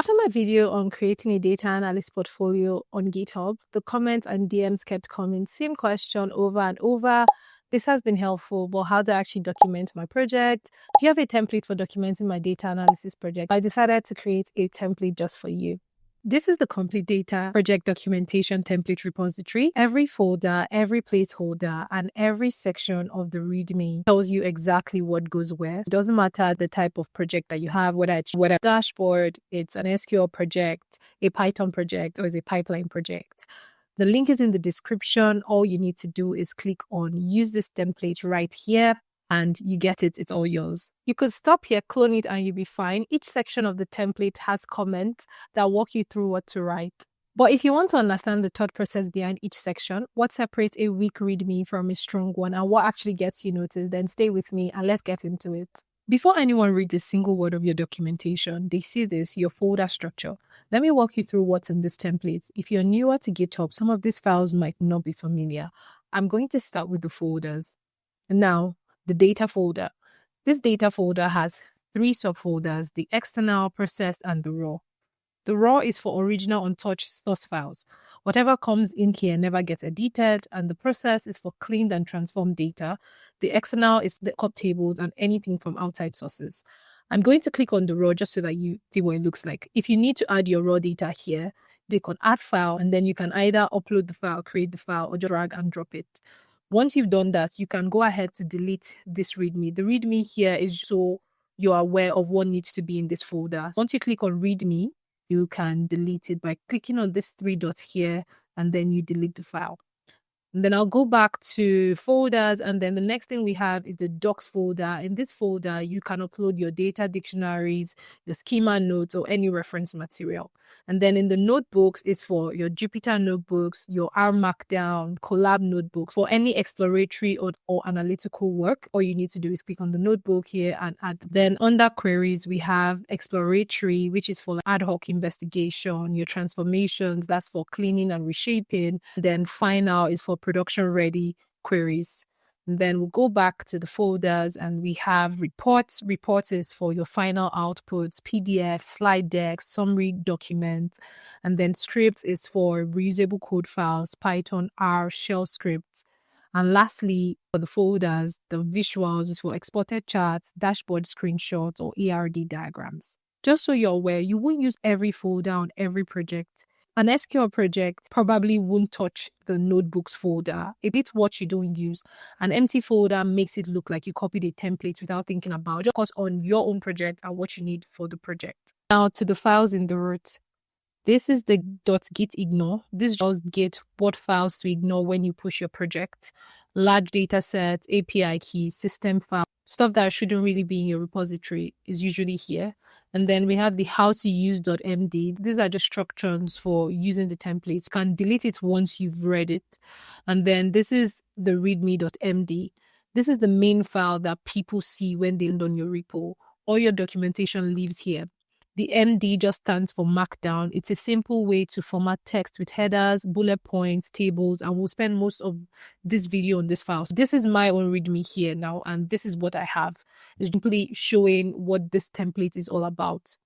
After my video on creating a data analyst portfolio on GitHub, the comments and DMs kept coming. Same question over and over. This has been helpful, but how do I actually document my project? Do you have a template for documenting my data analysis project? I decided to create a template just for you. This is the complete data project documentation template repository. Every folder, every placeholder, and every section of the README tells you exactly what goes where. It doesn't matter the type of project that you have, whether it's a dashboard, it's an SQL project, a Python project, or it's a pipeline project. The link is in the description. All you need to do is click on use this template right here, and you get it. It's all yours. You could stop here, clone it, and you'll be fine. Each section of the template has comments that walk you through what to write. But if you want to understand the thought process behind each section, what separates a weak README from a strong one, and what actually gets you noticed, then stay with me and let's get into it. Before anyone reads a single word of your documentation, they see this, your folder structure. Let me walk you through what's in this template. If you're newer to GitHub, some of these files might not be familiar. I'm going to start with the folders. Now, the data folder. This data folder has 3 subfolders: the external, processed, and the raw. The raw is for original untouched source files. Whatever comes in here never gets edited, and the process is for cleaned and transformed data. The external is the cut tables and anything from outside sources. I'm going to click on the raw just so that you see what it looks like. If you need to add your raw data here, click on add file, and then you can either upload the file, create the file, or just drag and drop it. Once you've done that, you can go ahead to delete this README. The README here is so you're aware of what needs to be in this folder. Once you click on README, you can delete it by clicking on this 3 dots here, and then you delete the file. And then I'll go back to folders, and then the next thing we have is the docs folder. In this folder, you can upload your data dictionaries, your schema notes, or any reference material. And then in the notebooks is for your Jupyter notebooks, your R Markdown, Collab notebooks. For any exploratory or analytical work, all you need to do is click on the notebook here and add. Then under queries, we have exploratory, which is for ad hoc investigation, your transformations, that's for cleaning and reshaping. Then final is for production ready queries. And then we'll go back to the folders and we have reports. Reports is for your final outputs, PDF, slide decks, summary documents. And then scripts is for reusable code files, Python, R, shell scripts. And lastly, for the folders, the visuals is for exported charts, dashboard screenshots, or ARD diagrams. Just so you're aware, you won't use every folder on every project. An SQL project probably won't touch the notebooks folder. If it's what you don't use, an empty folder makes it look like you copied a template without thinking about just focus on your own project and what you need for the project. Now to the files in the root. This is the .gitignore. This just get what files to ignore when you push your project. Large data sets, API keys, system files, stuff that shouldn't really be in your repository is usually here. And then we have the how to use.md. These are just instructions for using the templates. You can delete it once you've read it. And then this is the readme.md. This is the main file that people see when they land on your repo. All your documentation lives here. The MD just stands for Markdown. It's a simple way to format text with headers, bullet points, tables, and we'll spend most of this video on this file. So this is my own README here now, and this is what I have. It's simply showing what this template is all about.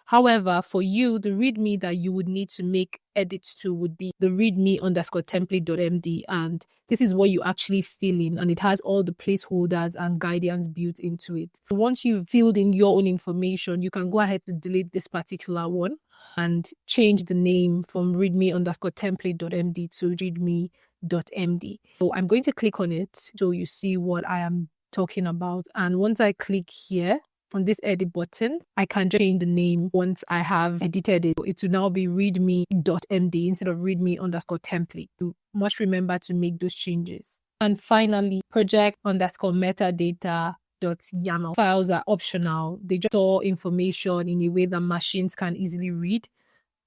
However, for you, the README that you would need to make edits to would be the readme_template.md, and this is what you actually fill in, and it has all the placeholders and guidance built into it. Once you've filled in your own information, you can go ahead to delete this particular one and change the name from readme_template.md to readme.md. So I'm going to click on it so you see what I am talking about, and once I click here on this edit button, I can just change the name once I have edited it. It will now be readme.md instead of readme_template. You must remember to make those changes. And finally, project_metadata.yaml files are optional. They just store information in a way that machines can easily read.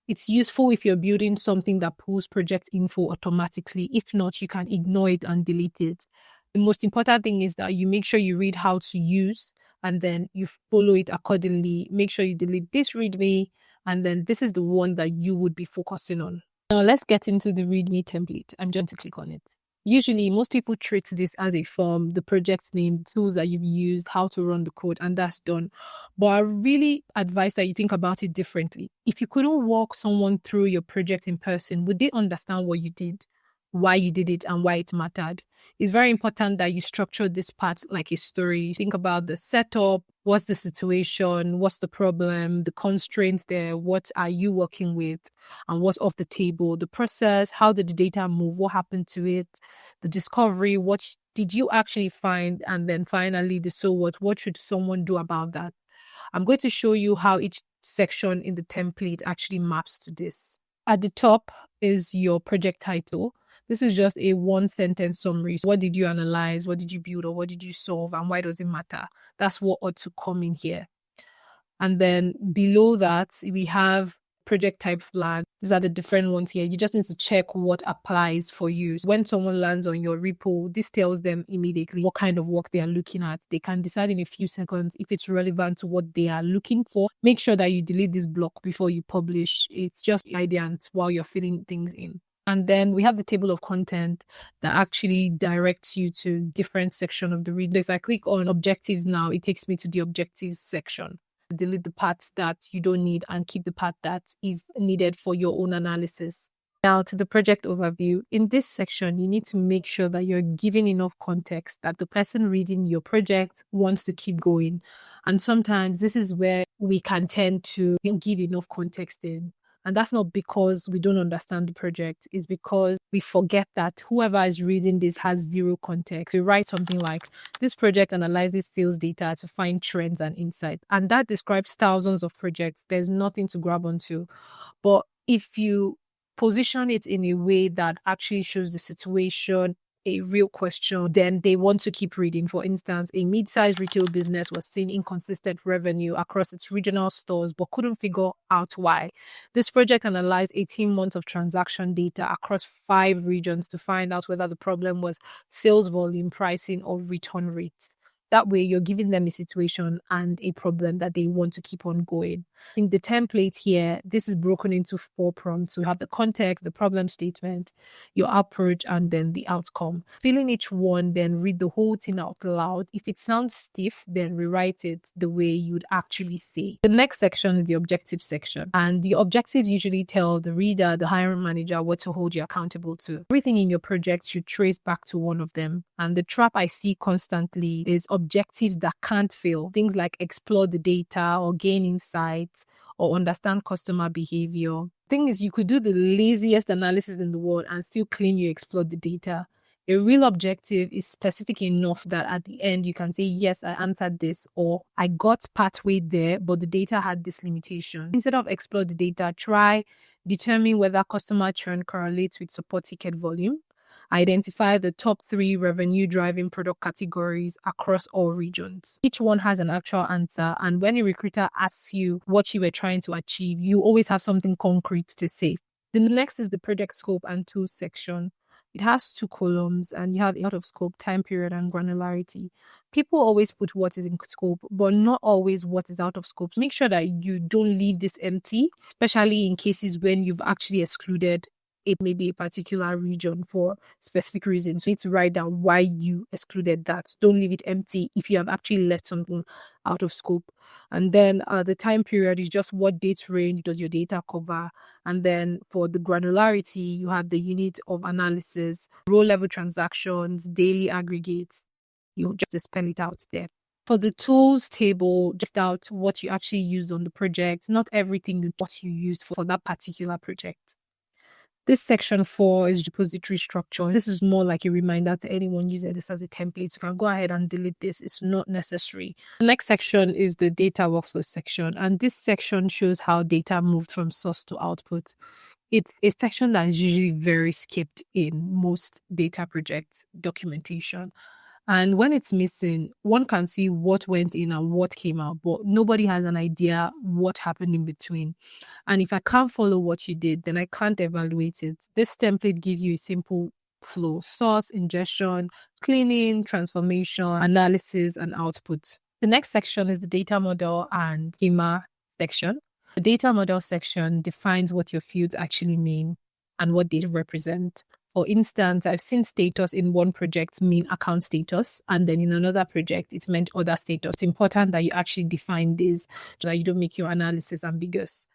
It's useful if you're building something that pulls project info automatically. If not, you can ignore it and delete it. The most important thing is that you make sure you read how to use and then you follow it accordingly. Make sure you delete this README, and then this is the one that you would be focusing on. Now let's get into the README template. I'm going to click on it. Usually, most people treat this as a form, the project name, tools that you've used, how to run the code, and that's done. But I really advise that you think about it differently. If you couldn't walk someone through your project in person, would they understand what you did, why you did it, and why it mattered? It's very important that you structure this part like a story. Think about the setup, what's the situation, what's the problem, the constraints there, what are you working with, and what's off the table, the process, how did the data move, what happened to it, the discovery, did you actually find, and then finally the so what should someone do about that? I'm going to show you how each section in the template actually maps to this. At the top is your project title. This is just a one sentence summary. So what did you analyze? What did you build? Or what did you solve? And why does it matter? That's what ought to come in here. And then below that, we have project type flag. These are the different ones here. You just need to check what applies for you. When someone lands on your repo, this tells them immediately what kind of work they are looking at. They can decide in a few seconds if it's relevant to what they are looking for. Make sure that you delete this block before you publish. It's just guidance while you're filling things in. And then we have the table of content that actually directs you to different section of the read. If I click on objectives now, it takes me to the objectives section. Delete the parts that you don't need and keep the part that is needed for your own analysis. Now to the project overview. In this section, you need to make sure that you're giving enough context that the person reading your project wants to keep going. And sometimes this is where we can tend to give enough context in. And that's not because we don't understand the project. It's because we forget that whoever is reading this has zero context. We write something like, this project analyzes sales data to find trends and insights. And that describes thousands of projects. There's nothing to grab onto. But if you position it in a way that actually shows the situation, a real question, then they want to keep reading. For instance, a mid-sized retail business was seeing inconsistent revenue across its regional stores, but couldn't figure out why. This project analyzed 18 months of transaction data across 5 regions to find out whether the problem was sales volume, pricing, or return rates. That way, you're giving them a situation and a problem that they want to keep on going. In the template here, this is broken into 4 prompts. We have the context, the problem statement, your approach, and then the outcome. Fill in each one, then read the whole thing out loud. If it sounds stiff, then rewrite it the way you'd actually say. The next section is the objective section. And the objectives usually tell the reader, the hiring manager, what to hold you accountable to. Everything in your project should trace back to one of them. And the trap I see constantly is objectives that can't fail. Things like explore the data or gain insights or understand customer behavior. Thing is, you could do the laziest analysis in the world and still claim you explored the data. A real objective is specific enough that at the end you can say, yes, I answered this, or I got partway there, but the data had this limitation. Instead of explore the data, try determine whether customer churn correlates with support ticket volume. Identify the top 3 revenue driving product categories across all regions. Each one has an actual answer, and when a recruiter asks you what you were trying to achieve, you always have something concrete to say. The next is the project scope and tools section. It has 2 columns and you have out of scope, time period, and granularity. People always put what is in scope, but not always what is out of scope. So make sure that you don't leave this empty, especially in cases when you've actually excluded maybe a particular region for specific reasons. So you need to write down why you excluded that. Don't leave it empty if you have actually left something out of scope. And then the time period is just what date range does your data cover. And then for the granularity, you have the unit of analysis, row level transactions, daily aggregates. You just spell it out there. For the tools table, just out what you actually used on the project, not everything what you used for that particular project. This section 4 is repository structure. This is more like a reminder to anyone using this as a template. You can go ahead and delete this. It's not necessary. The next section is the data workflow section. And this section shows how data moved from source to output. It's a section that is usually very skipped in most data project documentation. And when it's missing, one can see what went in and what came out, but nobody has an idea what happened in between. And if I can't follow what you did, then I can't evaluate it. This template gives you a simple flow: source, ingestion, cleaning, transformation, analysis, and output. The next section is the data model and schema section. The data model section defines what your fields actually mean and what they represent. For instance, I've seen status in one project mean account status, and then in another project, it meant other status. It's important that you actually define this so that you don't make your analysis ambiguous.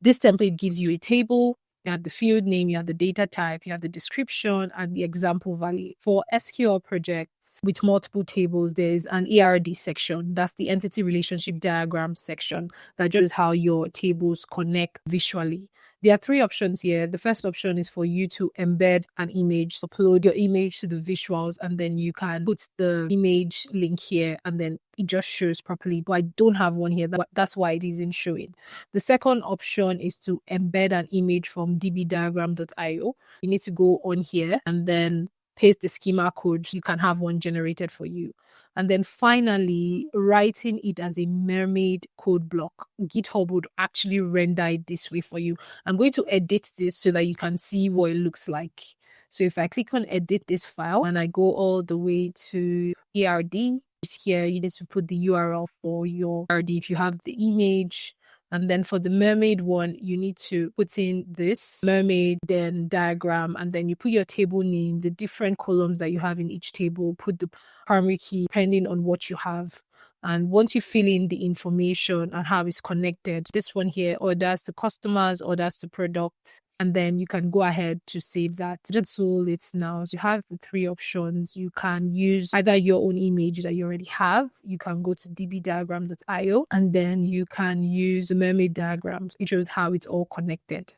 This template gives you a table. You have the field name, you have the data type, you have the description, and the example value. For SQL projects with multiple tables, there's an ERD section. That's the entity relationship diagram section that shows how your tables connect visually. There are three options here. The first option is for you to embed an image, upload your image to the visuals, and then you can put the image link here, and then it just shows properly. But I don't have one here. That's why it isn't showing. The second option is to embed an image from dbdiagram.io. You need to go on here and then paste the schema code. You can have one generated for you. And then finally, writing it as a mermaid code block. GitHub would actually render it this way for you. I'm going to edit this so that you can see what it looks like. So if I click on edit this file and I go all the way to ERD, here you need to put the URL for your ERD if you have the image. And then for the mermaid one, you need to put in this mermaid, then diagram, and then you put your table name, the different columns that you have in each table, put the primary key depending on what you have. And once you fill in the information and how it's connected, this one here, orders to customers, orders to products, and then you can go ahead to save that. That's all it's now. So you have the three options. You can use either your own image that you already have. You can go to dbdiagram.io, and then you can use the mermaid diagrams. It shows how it's all connected.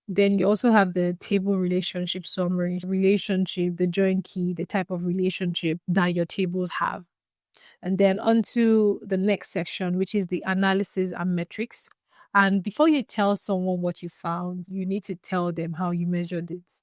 Then you also have the table relationship summary, relationship, the join key, the type of relationship that your tables have. And then onto the next section, which is the analysis and metrics. And before you tell someone what you found, you need to tell them how you measured it.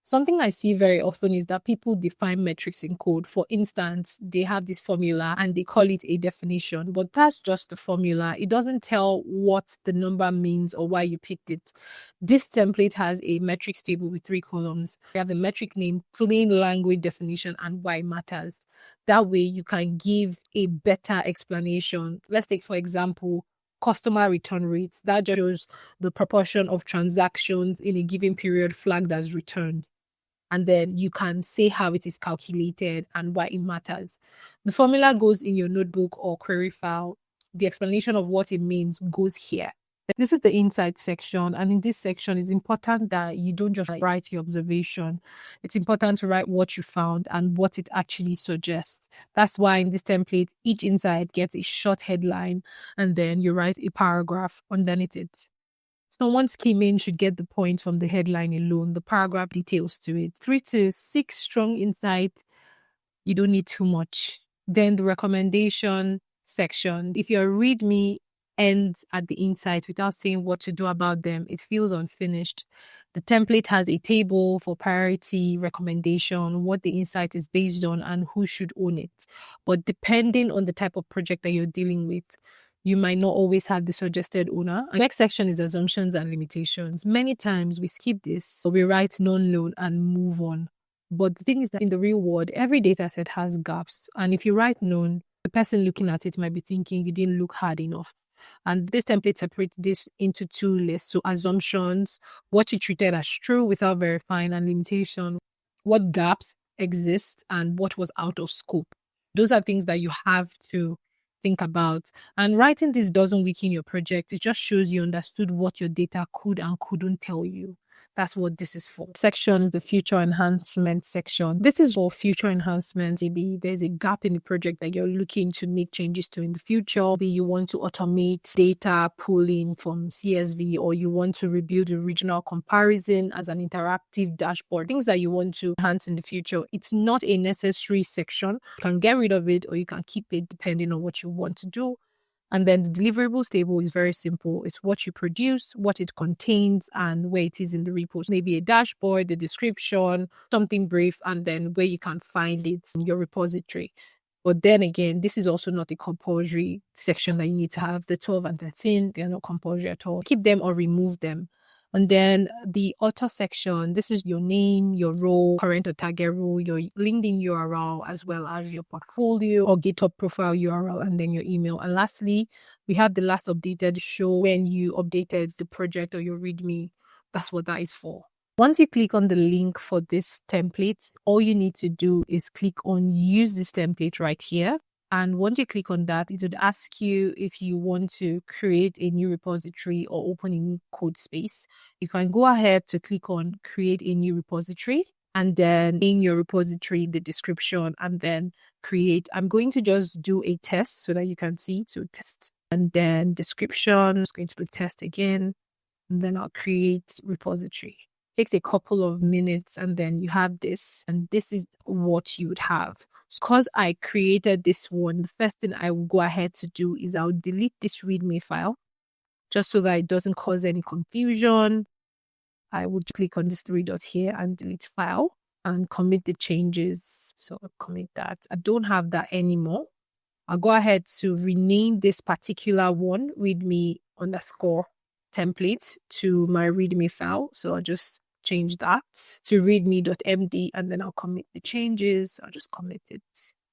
Something I see very often is that people define metrics in code. For instance, they have this formula and they call it a definition, but that's just the formula. It doesn't tell what the number means or why you picked it. This template has a metrics table with 3 columns. You have the metric name, plain language definition, and why it matters. That way you can give a better explanation. Let's take, for example, customer return rates. That just shows the proportion of transactions in a given period flagged as returned. And then you can say how it is calculated and why it matters. The formula goes in your notebook or query file. The explanation of what it means goes here. This is the insight section, and in this section it's important that you don't just write your observation. It's important to write what you found and what it actually suggests. That's why in this template each insight gets a short headline and then you write a paragraph underneath it. Someone's key main should get the point from the headline alone. The paragraph details to it. 3 to 6 strong insights. You don't need too much. Then the recommendation section. If your README ends at the insight without saying what to do about them, it feels unfinished. The template has a table for priority, recommendation, what the insight is based on, and who should own it. But depending on the type of project that you're dealing with, you might not always have the suggested owner. The next section is assumptions and limitations. Many times we skip this, so we write non-known and move on. But the thing is that in the real world, every data set has gaps. And if you write known, the person looking at it might be thinking you didn't look hard enough. And this template separates this into 2 lists. So assumptions, what you treated as true without verifying, and limitation, what gaps exist and what was out of scope. Those are things that you have to think about. And writing this doesn't weaken your project. It just shows you understood what your data could and couldn't tell you. That's what this is for. Section is the future enhancement section. This is for future enhancements. Maybe there's a gap in the project that you're looking to make changes to in the future. Maybe you want to automate data pulling from CSV, or you want to rebuild the regional comparison as an interactive dashboard. Things that you want to enhance in the future. It's not a necessary section. You can get rid of it or you can keep it depending on what you want to do. And then the deliverables table is very simple. It's what you produce, what it contains, and where it is in the repo. Maybe a dashboard, the description, something brief, and then where you can find it in your repository. But then again, this is also not a compulsory section that you need to have. The 12 and 13, they're not compulsory at all. Keep them or remove them. And then the author section, this is your name, your role, current or target role, your LinkedIn URL, as well as your portfolio or GitHub profile URL, and then your email. And lastly, we have the last updated show when you updated the project or your README. That's what that is for. Once you click on the link for this template, all you need to do is click on use this template right here. And once you click on that, it would ask you if you want to create a new repository or open a new code space. You can go ahead to click on create a new repository, and then in your repository, the description, and then create. I'm going to just do a test so that you can see. So test, and then description is going to be test again, and then I'll create repository. Takes a couple of minutes, and then you have this, and this is what you would have. Because I created this one, the first thing I will go ahead to do is I'll delete this README file just so that it doesn't cause any confusion. I would click on this three dots here and delete file and commit the changes. So I'll commit that. I don't have that anymore. I'll go ahead to rename this particular one, README underscore template, to my README file. So I'll just change that to README.md, and then I'll commit the changes. I'll just commit it.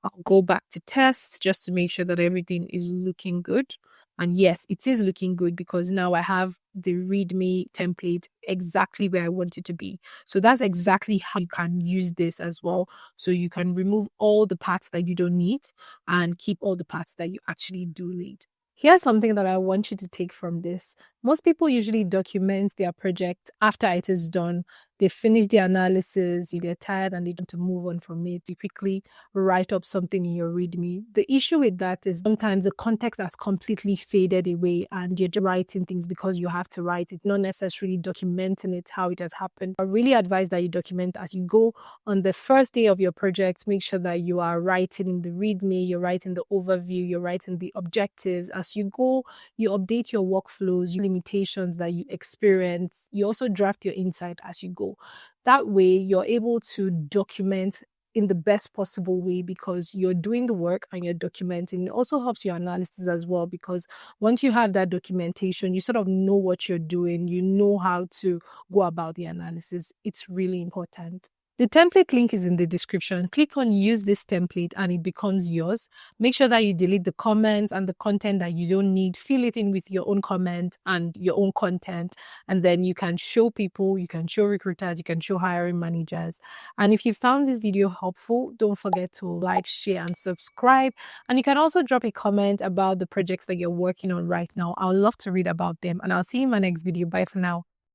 I'll go back to test just to make sure that everything is looking good. And yes, it is looking good because now I have the README template exactly where I want it to be. So that's exactly how you can use this as well. So you can remove all the parts that you don't need and keep all the parts that you actually do need. Here's something that I want you to take from this. Most people usually document their project after it is done. They finish the analysis, you get tired, and they want to move on from it. You quickly write up something in your README. The issue with that is sometimes the context has completely faded away and you're just writing things because you have to write it, not necessarily documenting it how it has happened. I really advise that you document as you go. On the first day of your project, make sure that you are writing in the README, you're writing the overview, you're writing the objectives. As you go, you update your workflows, your limitations that you experience. You also draft your insight as you go. That way, you're able to document in the best possible way because you're doing the work and you're documenting. It also helps your analysis as well because once you have that documentation, you sort of know what you're doing. You know how to go about the analysis. It's really important. The template link is in the description. Click on use this template and it becomes yours. Make sure that you delete the comments and the content that you don't need. Fill it in with your own comments and your own content. And then you can show people, you can show recruiters, you can show hiring managers. And if you found this video helpful, don't forget to like, share, and subscribe. And you can also drop a comment about the projects that you're working on right now. I would love to read about them. And I'll see you in my next video. Bye for now.